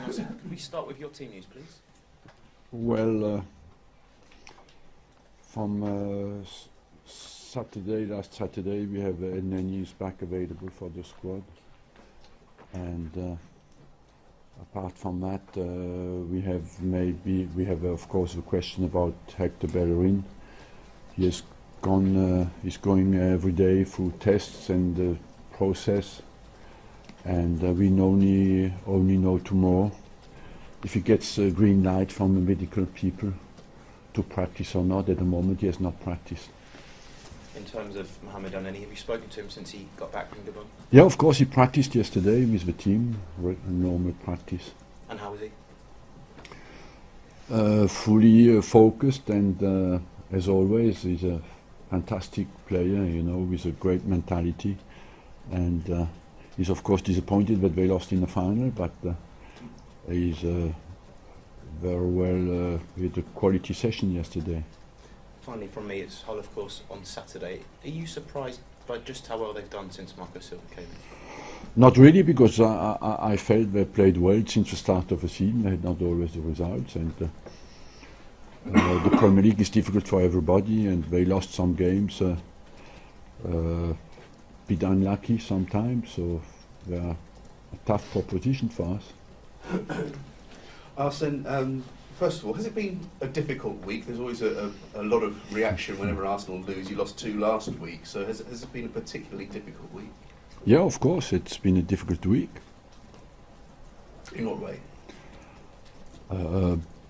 So can we start with your team news, please? Well, from last Saturday, we have News back available for the squad, and apart from that, we have of course a question about Hector Bellerin. He's going every day through tests and the process, and we only know tomorrow if he gets a green light from the medical people to practice or not. At the moment, he has not practiced. In terms of Mohamed Elneny, have you spoken to him since he got back from Gabon? Yeah, of course, he practiced yesterday with the team, normal practice. And how was he? Fully focused, and as always, he's a fantastic player, with a great mentality. And he's of course disappointed that they lost in the final, but he's very well with a quality session yesterday. Finally, from me, it's Hull, of course, on Saturday. Are you surprised by just how well they've done since Marco Silva came in? Not really, because I felt they played well since the start of the season. They had not always the results, and the Premier League is difficult for everybody, and they lost some games, bit unlucky sometimes, so they are a tough proposition for us. Arsene, first of all, has it been a difficult week? There's always a lot of reaction whenever Arsenal lose. You lost 2 last week, so has it been a particularly difficult week? Yeah, of course, it's been a difficult week. In what way?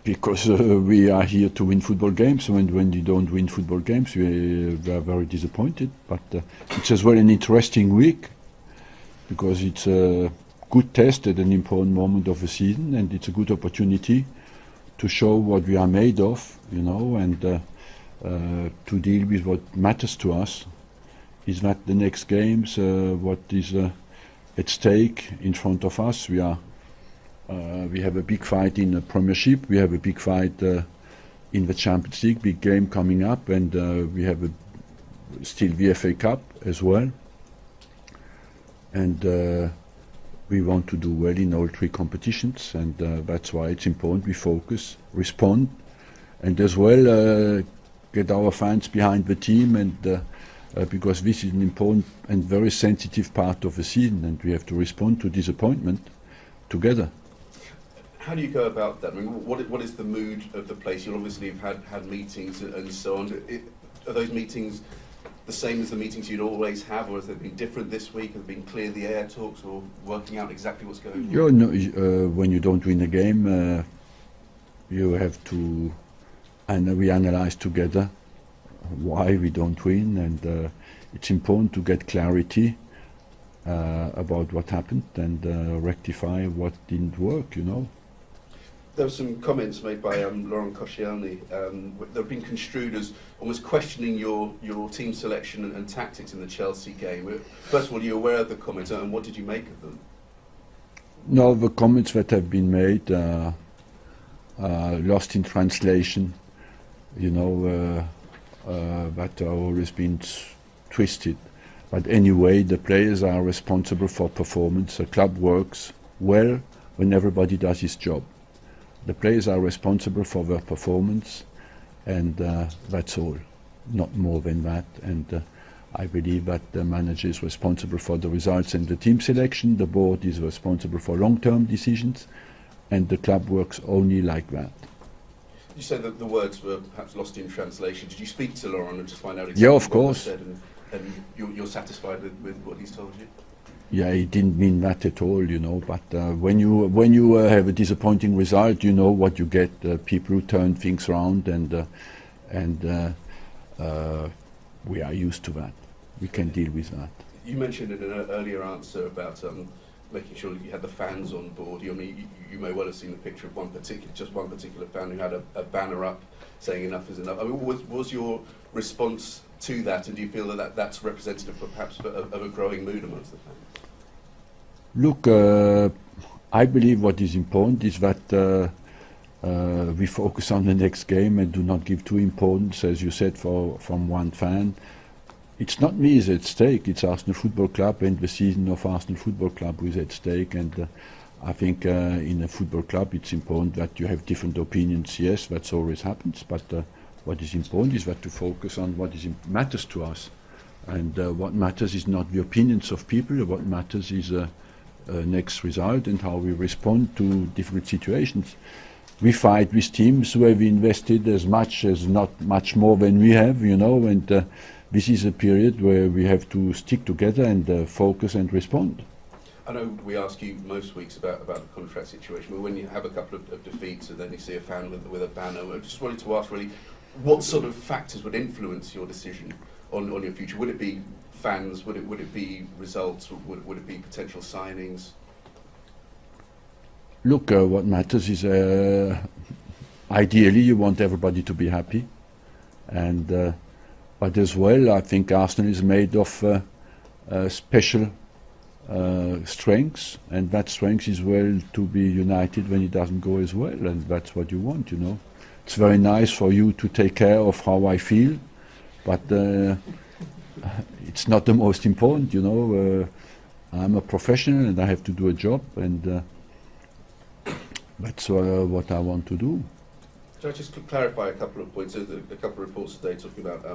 Because we are here to win football games, and when you don't win football games, we are very disappointed. But it's as well an interesting week, because it's a good test at an important moment of the season, and it's a good opportunity to show what we are made of, and to deal with what matters to us. Is that the next games, what is at stake in front of us? We have a big fight in the Premiership, we have a big fight in the Champions League, big game coming up, and we have still the FA Cup as well. And we want to do well in all 3 competitions, and that's why it's important we focus, respond, and as well get our fans behind the team, and because this is an important and very sensitive part of the season, and we have to respond to disappointment together. How do you go about that? I mean, what is the mood of the place? You'll obviously have had meetings and so on. Are those meetings the same as the meetings you'd always have, or has it been different this week? Have there been clear the air talks, or working out exactly what's going on? When you don't win a game, you have to, and we analyze together why we don't win, and it's important to get clarity about what happened and rectify what didn't work, There were some comments made by Laurent Koscielny that have been construed as almost questioning your team selection and tactics in the Chelsea game. First of all, are you aware of the comments, and what did you make of them? No, the comments that have been made lost in translation, that have always been twisted. But anyway, the players are responsible for performance. The club works well when everybody does his job. The players are responsible for their performance, and that's all, not more than that. And I believe that the manager is responsible for the results and the team selection. The board is responsible for long-term decisions, and the club works only like that. You said that the words were perhaps lost in translation. Did you speak to Laurent and just find out exactly Yeah, of what course. was said, and you're satisfied with what he's told you? Yeah, he didn't mean that at all, but when you have a disappointing result, you know what you get, people who turn things around, and we are used to that. We can deal with that. You mentioned in an earlier answer about making sure that you had the fans on board. You may well have seen the picture of one particular fan who had a banner up saying enough is enough. I mean, was your response to that, and do you feel that that's representative perhaps of a growing mood amongst the fans? Look, I believe what is important is that we focus on the next game and do not give too importance, as you said, from one fan. It's not me is at stake, it's Arsenal Football Club and the season of Arsenal Football Club who is at stake, and I think in a football club it's important that you have different opinions. Yes, that always happens, but what is important is that to focus on what matters to us. And what matters is not the opinions of people. What matters is next result and how we respond to different situations. We fight with teams who have invested as much as not much more than we have, you know, and this is a period where we have to stick together and focus and respond. I know we ask you most weeks about the contract situation, but when you have a couple of defeats and then you see a fan with a banner, I just wanted to ask really, what sort of factors would influence your decision on your future? Would it be fans? Would it be results? Would it be potential signings? Look, what matters is ideally you want everybody to be happy, and but as well I think Arsenal is made of special strengths, and that strength is well to be united when it doesn't go as well, and that's what you want, you know. It's very nice for you to take care of how I feel, but it's not the most important, you know. I'm a professional and I have to do a job, and that's what I want to do. Can I just clarify a couple of points? There's a couple of reports today talking about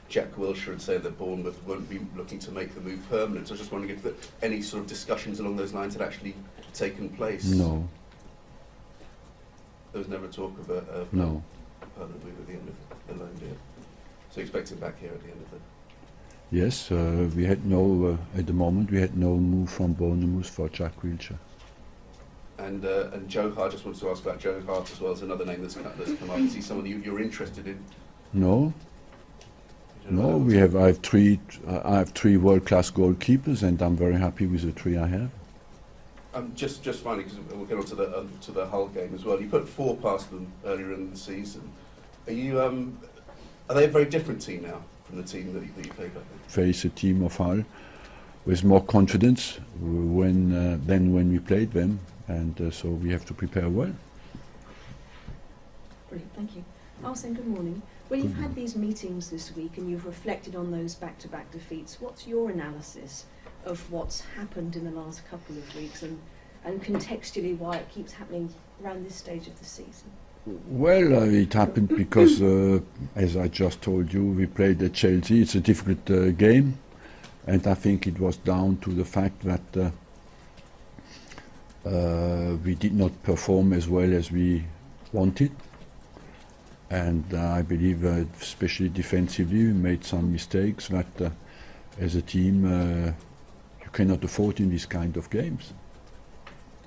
Jack Wilshere and saying that Bournemouth won't be looking to make the move permanent. So I was just wondering if any sort of discussions along those lines had actually taken place. No. There was never talk of a No. permanent move at the end of the loan deal. So you expect him back here at the end of it? Yes, we had no, at the moment we had no move from Bournemouth for Jack Wilshere. And Joe Hart, just wanted to ask about Joe Hart as well as another name that's come up. Is he someone you're interested in? No. No, I have three world-class goalkeepers, and I'm very happy with the three I have. Just finally, because we'll get on to the Hull game as well. You put 4 past them earlier in the season. Are they a very different team now from the team that you played with? Face a team of Hull with more confidence than when we played them, and so we have to prepare well. Brilliant, thank you. Arsene, good morning. Well, you've had these meetings this week and you've reflected on those back-to-back defeats. What's your analysis of what's happened in the last couple of weeks and contextually why it keeps happening around this stage of the season? Well, it happened because, as I just told you, we played at Chelsea. It's a difficult game, and I think it was down to the fact that we did not perform as well as we wanted. And I believe, especially defensively, we made some mistakes that, as a team, you cannot afford in these kind of games.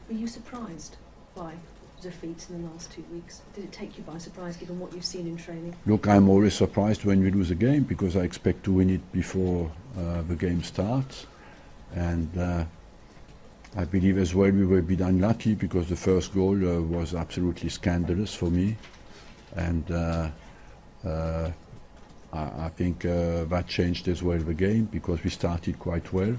Were you surprised by defeats in the last 2 weeks? Did it take you by surprise, given what you've seen in training? Look, I'm always surprised when we lose a game because I expect to win it before the game starts. And I believe as well we were a bit unlucky because the first goal was absolutely scandalous for me. And I think that changed as well the game because we started quite well,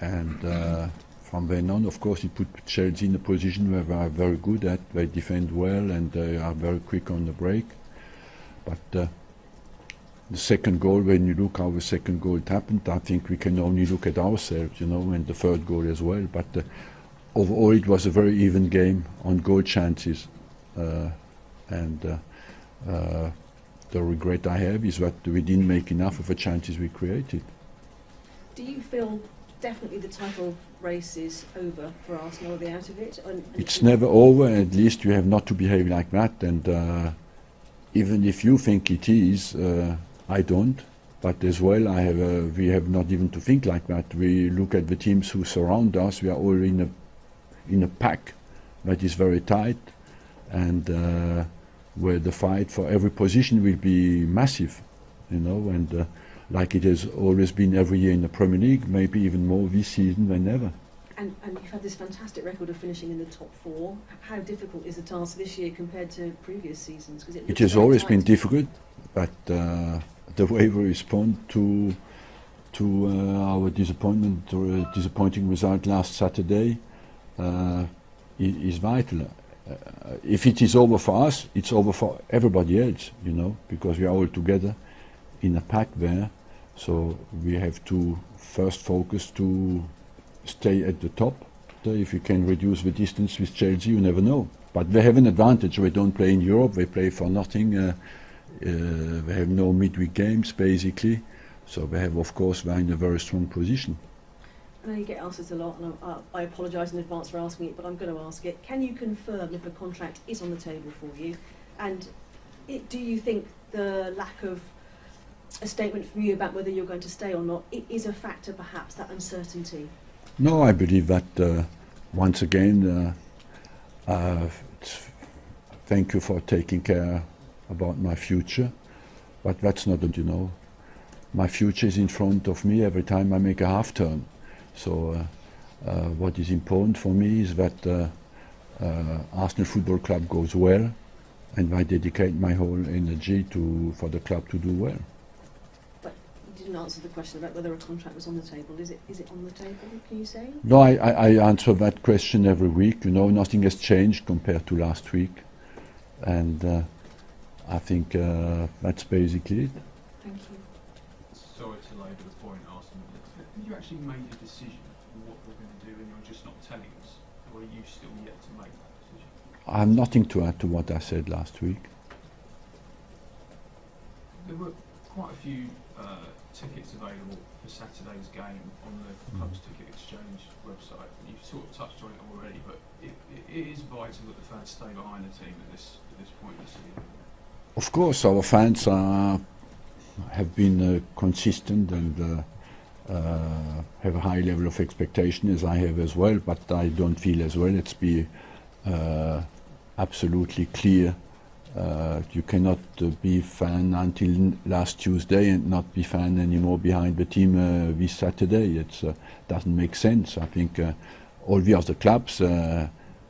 and from then on, of course, it put Chelsea in a position where they are very good at. They defend well and they are very quick on the break. But the second goal, when you look how the second goal happened, I think we can only look at ourselves, you know, and the third goal as well. But overall, it was a very even game on goal chances. And the regret I have is that we didn't make enough of the chances we created. Do you feel definitely the title race is over for Arsenal? Are they out of it? It's never over. At least you have not to behave like that. And even if you think it is, I don't. But as well, we have not even to think like that. We look at the teams who surround us. We are all in a pack that is very tight, and where the fight for every position will be massive, you know, and like it has always been every year in the Premier League, maybe even more this season than ever. And you've had this fantastic record of finishing in the top 4. How difficult is the task this year compared to previous seasons? Because it has always been difficult, but the way we respond to our disappointing result last Saturday is vital. If it is over for us, it's over for everybody else, you know, because we are all together in a pack there. So we have to first focus to stay at the top, if you can reduce the distance with Chelsea, you never know. But they have an advantage. They don't play in Europe. They play for nothing. They have no midweek games, basically. So they have, of course, they're in a very strong position. I know you get asked this a lot, and I apologise in advance for asking it, but I'm going to ask it. Can you confirm if a contract is on the table for you? And do you think the lack of a statement from you about whether you're going to stay or not is a factor, perhaps, that uncertainty? No, I believe that, once again, thank you for taking care about my future, but that's not, my future is in front of me every time I make a half turn. So what is important for me is that Arsenal Football Club goes well, and I dedicate my whole energy for the club to do well. But you didn't answer the question about whether a contract was on the table. Is it on the table, can you say? No, I answer that question every week. Nothing has changed compared to last week, and I think that's basically it. Thank you. Sorry to labour the point, Arsene. Have you actually made a decision on what we're going to do and you're just not telling us? Or are you still yet to make that decision? I have nothing to add to what I said last week. There were quite a few tickets available for Saturday's game on the club's ticket exchange website. You've sort of touched on it already, but it is vital that the fans stay behind the team at this point in the season. Of course, our fans have been consistent and have a high level of expectation, as I have as well, but I don't feel as well. Let's be absolutely clear. You cannot be fan until last Tuesday and not be fan anymore behind the team this Saturday. It doesn't make sense. I think all the other clubs,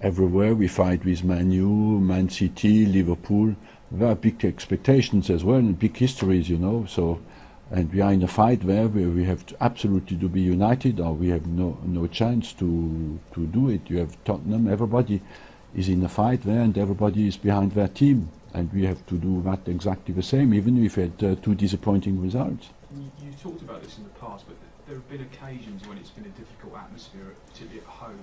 everywhere we fight with Man U, Man City, Liverpool. There are big expectations as well and big histories, So, and we are in a fight there where we have absolutely to be united, or we have no chance to do it. You have Tottenham. Everybody is in a fight there, and everybody is behind their team, and we have to do that exactly the same, even if we had two disappointing results. You've talked about this in the past, but there have been occasions when it's been a difficult atmosphere, particularly at home.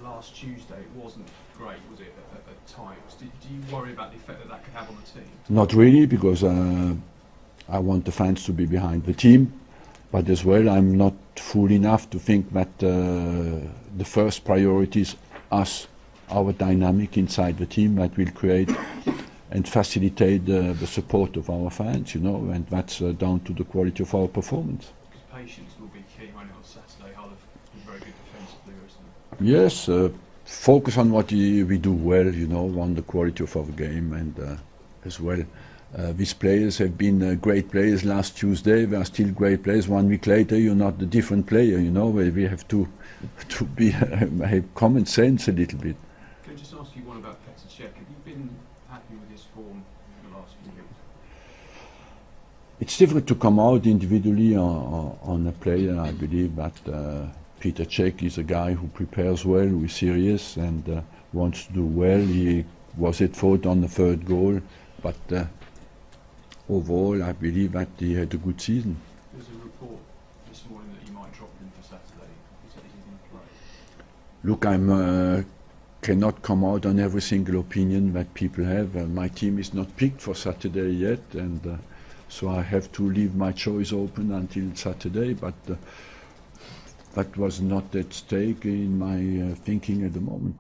Last Tuesday it wasn't great, was it, at times? Do you worry about the effect that could have on the team? Not really, because I want the fans to be behind the team, but as well I'm not fool enough to think that the first priority is us, our dynamic inside the team that will create and facilitate the support of our fans, and that's down to the quality of our performance. Because patience will be key, won't it, on Saturday? Hull have been very good defensively recently. Yes, focus on what we do well, on the quality of our game, and as well. These players have been great players last Tuesday. They are still great players. 1 week later, you're not a different player, We have to be have common sense a little bit. Can I just ask you one about Petr Cech? Have you been happy with his form in the last few weeks? It's difficult to come out individually on a player. I believe that Petr Cech is a guy who prepares well, who is serious and wants to do well. He was at fault on the third goal, but overall I believe that he had a good season. There's a report this morning that you might drop him for Saturday. Is he going to play? Look, I cannot come out on every single opinion that people have. My team is not picked for Saturday yet, and so I have to leave my choice open until Saturday, but that was not at stake in my thinking at the moment.